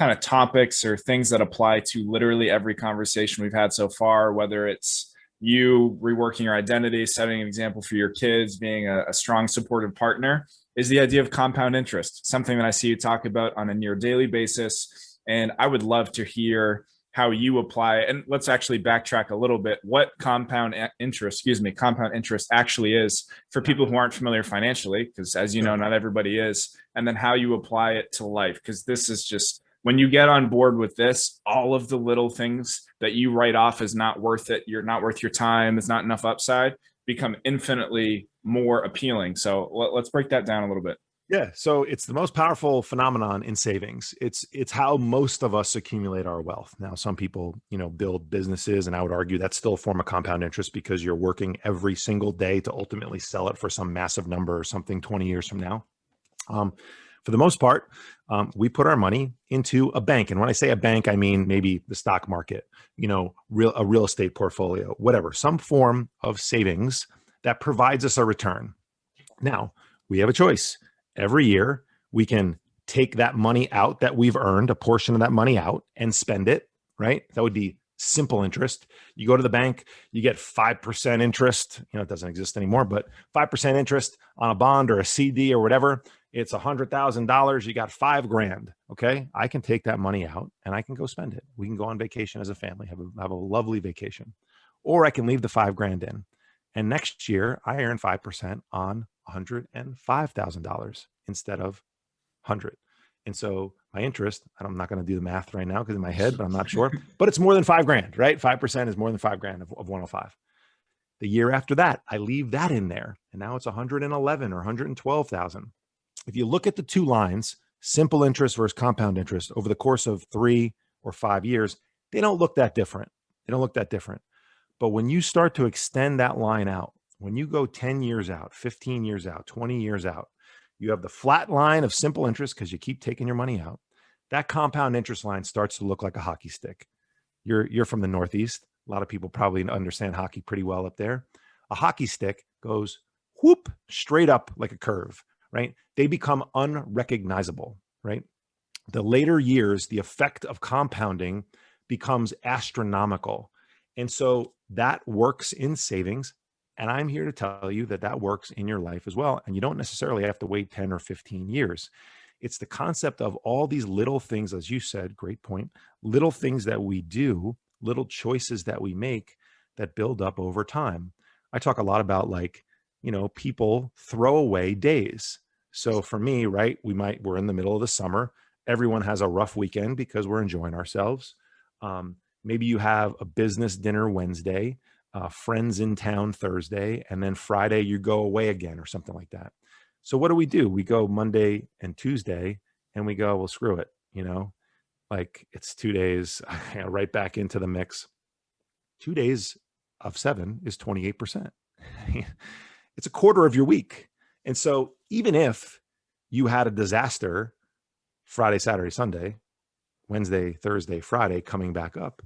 kind of topics or things that apply to literally every conversation we've had so far, whether it's you reworking your identity, setting an example for your kids, being a strong supportive partner, is the idea of compound interest, something that I see you talk about on a near daily basis. And I would love to hear how you apply, and let's actually backtrack a little bit, what compound interest actually is for people who aren't familiar financially, because as you know, not everybody is, and then how you apply it to life. Because this is just, when you get on board with this, all of the little things that you write off as not worth it, you're not worth your time, it's not enough upside, become infinitely more appealing. So let's break that down a little bit. Yeah, so it's the most powerful phenomenon in savings. It's how most of us accumulate our wealth. Now, some people, build businesses, and I would argue that's still a form of compound interest because you're working every single day to ultimately sell it for some massive number or something 20 years from now. For the most part, we put our money into a bank. And when I say a bank, I mean maybe the stock market, a real estate portfolio, whatever, some form of savings that provides us a return. Now, we have a choice. Every year, we can take that money out that we've earned, a portion of that money out, and spend it, right? That would be simple interest. You go to the bank, you get 5% interest. It doesn't exist anymore, but 5% interest on a bond or a CD or whatever. It's $100,000. You got $5,000. Okay. I can take that money out and I can go spend it. We can go on vacation as a family, have a lovely vacation, or I can leave the $5,000 in. And next year I earn 5% on $105,000 instead of 100. And so my interest, I'm not going to do the math right now because in my head, but I'm not sure, but it's more than $5,000, right? 5% is more than $5,000 of 105. The year after that, I leave that in there. And now it's 111 or 112,000. If you look at the two lines, simple interest versus compound interest over the course of 3 or 5 years, they don't look that different. But when you start to extend that line out, when you go 10 years out, 15 years out, 20 years out, you have the flat line of simple interest because you keep taking your money out. That compound interest line starts to look like a hockey stick. You're from the Northeast. A lot of people probably understand hockey pretty well up there. A hockey stick goes whoop straight up like a curve, right? They become unrecognizable, right? The later years, the effect of compounding becomes astronomical. And so that works in savings. And I'm here to tell you that that works in your life as well. And you don't necessarily have to wait 10 or 15 years. It's the concept of all these little things, as you said, great point, little things that we do, little choices that we make that build up over time. I talk a lot about people throw away days. So for me, right, we're in the middle of the summer. Everyone has a rough weekend because we're enjoying ourselves. Maybe you have a business dinner Wednesday, friends in town Thursday, and then Friday you go away again or something like that. So what do? We go Monday and Tuesday and we go, well, screw it. It's 2 days, right back into the mix. 2 days of 7 is 28%. It's a quarter of your week. And so even if you had a disaster Friday, Saturday, Sunday, Wednesday, Thursday, Friday coming back up,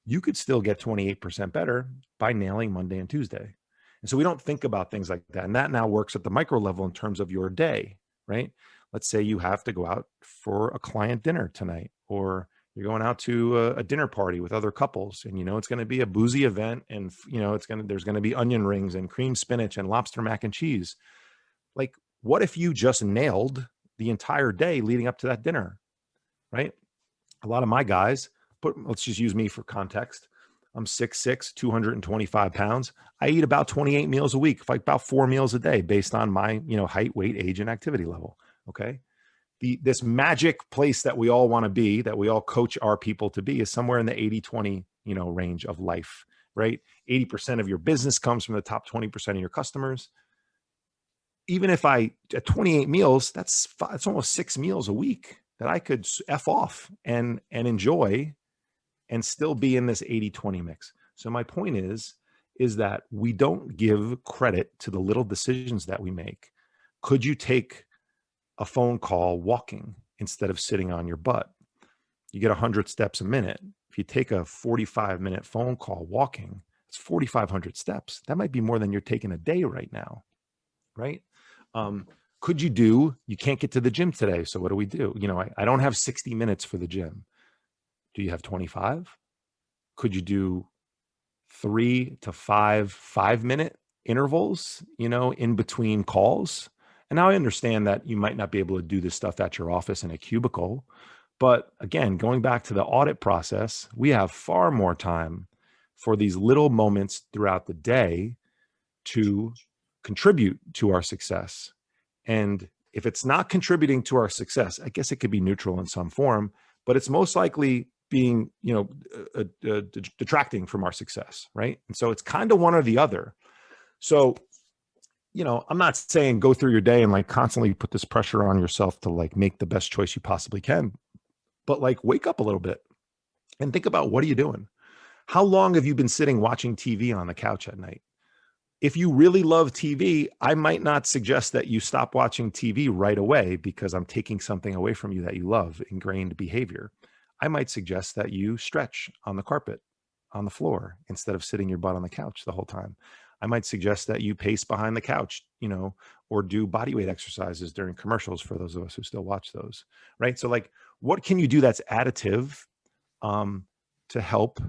you could still get 28% better by nailing Monday and Tuesday. And so we don't think about things like that. And that now works at the micro level in terms of your day, right? Let's say you have to go out for a client dinner tonight, or you're going out to a dinner party with other couples, and it's going to be a boozy event, and there's going to be onion rings and cream spinach and lobster mac and cheese. Like, what if you just nailed the entire day leading up to that dinner, right? A lot of my guys, let's just use me for context. I'm 6'6", 225 pounds. I eat about 28 meals a week, like about 4 meals a day based on my, height, weight, age, and activity level. Okay. This magic place that we all want to be, that we all coach our people to be, is somewhere in the 80-20, range of life, right? 80% of your business comes from the top 20% of your customers. Even if at 28 meals, that's almost 6 meals a week that I could F off and enjoy and still be in this 80-20 mix. So my point is that we don't give credit to the little decisions that we make. Could you take a phone call walking instead of sitting on your butt? You get 100 steps a minute. If you take a 45-minute phone call walking, it's 4,500 steps. That might be more than you're taking a day right now, right? You can't get to the gym today. So what do we do? I don't have 60 minutes for the gym. Do you have 25? Could you do 3 to 5 minute intervals, in between calls? And now I understand that you might not be able to do this stuff at your office in a cubicle. But again, going back to the audit process, we have far more time for these little moments throughout the day to contribute to our success. And if it's not contributing to our success, I guess it could be neutral in some form, but it's most likely being, detracting from our success, right? And so it's kind of one or the other. So, I'm not saying go through your day and like constantly put this pressure on yourself to like make the best choice you possibly can, but like wake up a little bit and think about, what are you doing? How long have you been sitting watching TV on the couch at night? If you really love TV, I might not suggest that you stop watching TV right away because I'm taking something away from you that you love, ingrained behavior. I might suggest that you stretch on the carpet, on the floor, instead of sitting your butt on the couch the whole time. I might suggest that you pace behind the couch, or do body weight exercises during commercials for those of us who still watch those, right? So like, what can you do that's additive to help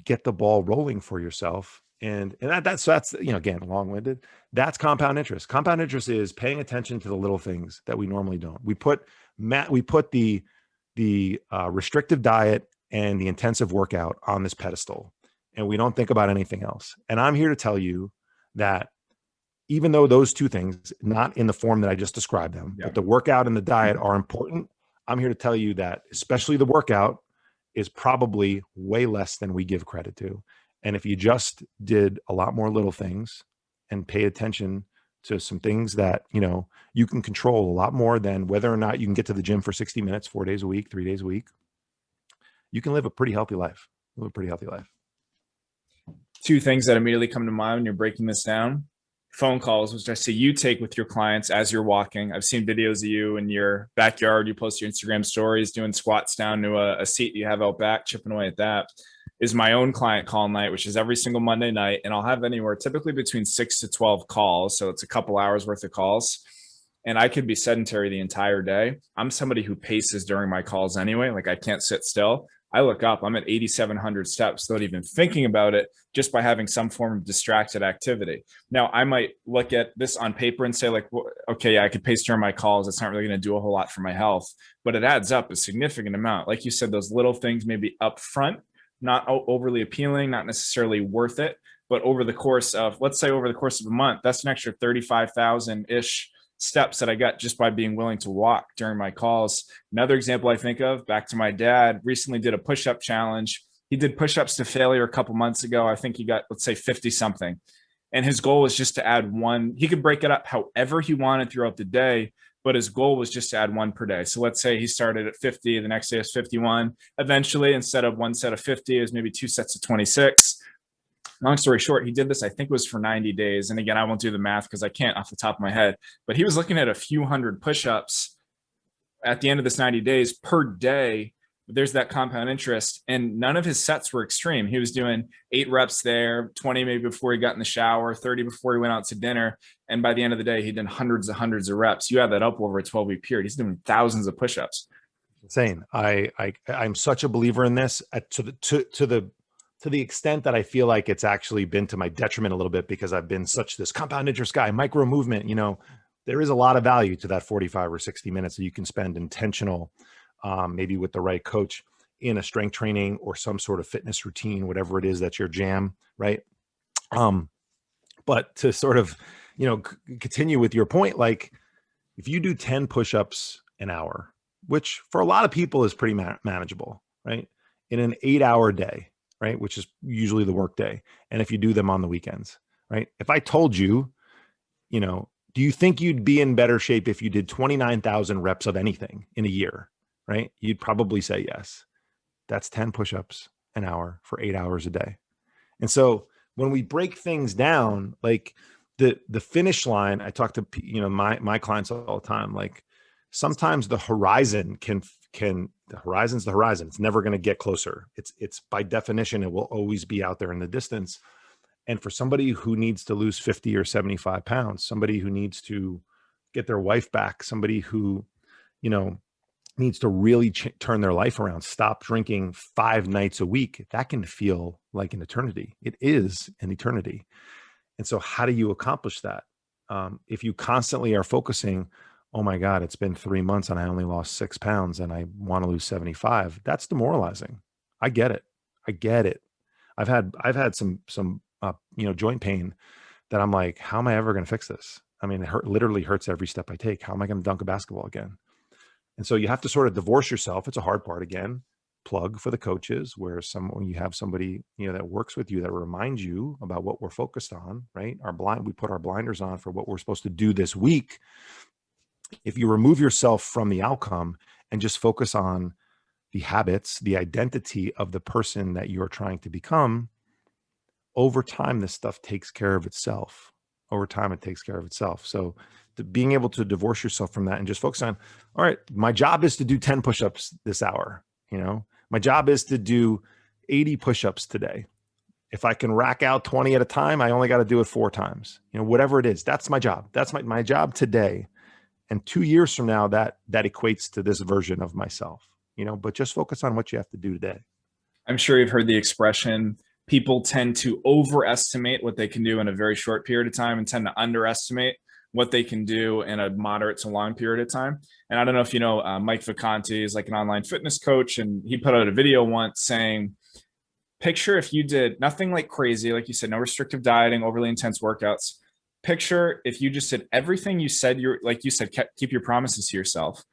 get the ball rolling for yourself? And that's again, long-winded. That's compound interest. Compound interest is paying attention to the little things that we normally don't. We put the restrictive diet and the intensive workout on this pedestal, and we don't think about anything else. And I'm here to tell you that even though those two things, not in the form that I just described them, but the workout and the diet are important, I'm here to tell you that especially the workout is probably way less than we give credit to. And if you just did a lot more little things and pay attention to some things that, you can control a lot more than whether or not you can get to the gym for 60 minutes, 4 days a week, 3 days a week, you can live a pretty healthy life. Two things that immediately come to mind when you're breaking this down: phone calls, which I see you take with your clients as you're walking. I've seen videos of you in your backyard. You post your Instagram stories doing squats down to a seat you have out back, chipping away at that. Is my own client call night, which is every single Monday night. And I'll have anywhere typically between 6 to 12 calls. So it's a couple hours worth of calls. And I could be sedentary the entire day. I'm somebody who paces during my calls anyway. Like I can't sit still. I look up, I'm at 8,700 steps without even thinking about it, just by having some form of distracted activity. Now, I might look at this on paper and say like, okay, yeah, I could pace during my calls. It's not really going to do a whole lot for my health, but it adds up a significant amount. Like you said, those little things maybe up front, not overly appealing, not necessarily worth it, but over the course of, let's say over the course of a month, that's an extra 35,000-ish steps that I got just by being willing to walk during my calls. Another example I think of, back to my dad, recently did a push-up challenge. He did push-ups to failure a couple months ago. I think he got, let's say 50 something. And his goal was just to add one. He could break it up however he wanted throughout the day, but his goal was just to add one per day. So let's say he started at 50, the next day is 51. Eventually, instead of one set of 50, is maybe 2 sets of 26. Long story short, he did this, I think it was for 90 days. And again, I won't do the math because I can't off the top of my head, but he was looking at a few hundred push-ups at the end of this 90 days per day. There's that compound interest, and none of his sets were extreme. He was doing 8 reps there, 20 maybe before he got in the shower, 30 before he went out to dinner. And by the end of the day, he'd done hundreds of reps. You add that up over a 12-week period. He's doing thousands of push-ups. Insane. I'm such a believer in this to the extent that I feel like it's actually been to my detriment a little bit, because I've been such this compound interest guy, micro movement. There is a lot of value to that 45 or 60 minutes that you can spend intentional, maybe with the right coach, in a strength training or some sort of fitness routine, whatever it is that's your jam, right? But to sort of, continue with your point, like if you do 10 push-ups an hour, which for a lot of people is pretty manageable, right? In an 8-hour day, right? Which is usually the work day. And if you do them on the weekends, right? If I told you, do you think you'd be in better shape if you did 29,000 reps of anything in a year, right? You'd probably say yes. That's 10 push-ups an hour for 8 hours a day. And so when we break things down, like the finish line, I talk to, my clients all the time, like sometimes the horizon the horizon's the horizon. It's never going to get closer. It's by definition, it will always be out there in the distance. And for somebody who needs to lose 50 or 75 pounds, somebody who needs to get their wife back, somebody who, you know, needs to really turn their life around, stop drinking 5 nights a week, that can feel like an eternity. It is an eternity. And so how do you accomplish that? If you constantly are focusing, oh my God, it's been 3 months and I only lost 6 pounds and I want to lose 75, that's demoralizing. I get it. I get it. I've had some joint pain that I'm like, how am I ever going to fix this? I mean, it literally hurts every step I take. How am I going to dunk a basketball again? And so you have to sort of divorce yourself. It's a hard part again. Plug for the coaches, where when you have somebody, that works with you, that reminds you about what we're focused on, right? We put our blinders on for what we're supposed to do this week. If you remove yourself from the outcome and just focus on the habits, the identity of the person that you're trying to become, over time, this stuff takes care of itself. Over time, it takes care of itself. So being able to divorce yourself from that and just focus on, all right, my job is to do 10 push-ups this hour. My job is to do 80 push-ups today. If I can rack out 20 at a time, I only got to do it 4 times. Whatever it is, that's my job. That's my job today. And 2 years from now, that equates to this version of myself, but just focus on what you have to do today. I'm sure you've heard the expression, people tend to overestimate what they can do in a very short period of time and tend to underestimate what they can do in a moderate to long period of time. And I don't know if you know, Mike Vacanti is like an online fitness coach, and he put out a video once saying, picture if you did nothing like crazy, like you said, no restrictive dieting, overly intense workouts. Picture if you just did everything you said, keep your promises to yourself.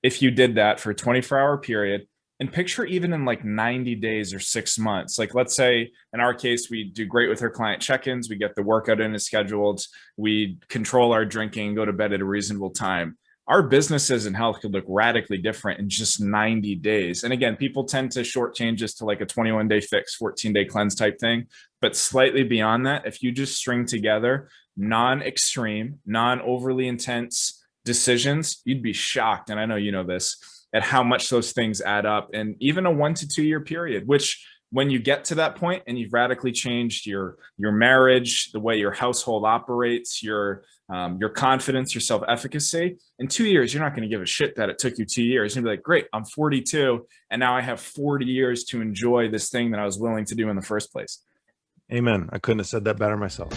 If you did that for a 24-hour period, and picture even in like 90 days or 6 months, like let's say in our case, we do great with our client check-ins. We get the workout in as scheduled. We control our drinking, go to bed at a reasonable time. Our businesses and health could look radically different in just 90 days. And again, people tend to shortchange this to like a 21-day fix, 14-day cleanse type thing. But slightly beyond that, if you just string together non-extreme, non-overly intense decisions, you'd be shocked. And I know you know this, at how much those things add up in even a 1 to 2 year period, which when you get to that point and you've radically changed your marriage, the way your household operates, your confidence, your self-efficacy, in 2 years, you're not going to give a shit that it took you 2 years. You're going to be like, great, I'm 42. And now I have 40 years to enjoy this thing that I was willing to do in the first place. Amen. I couldn't have said that better myself.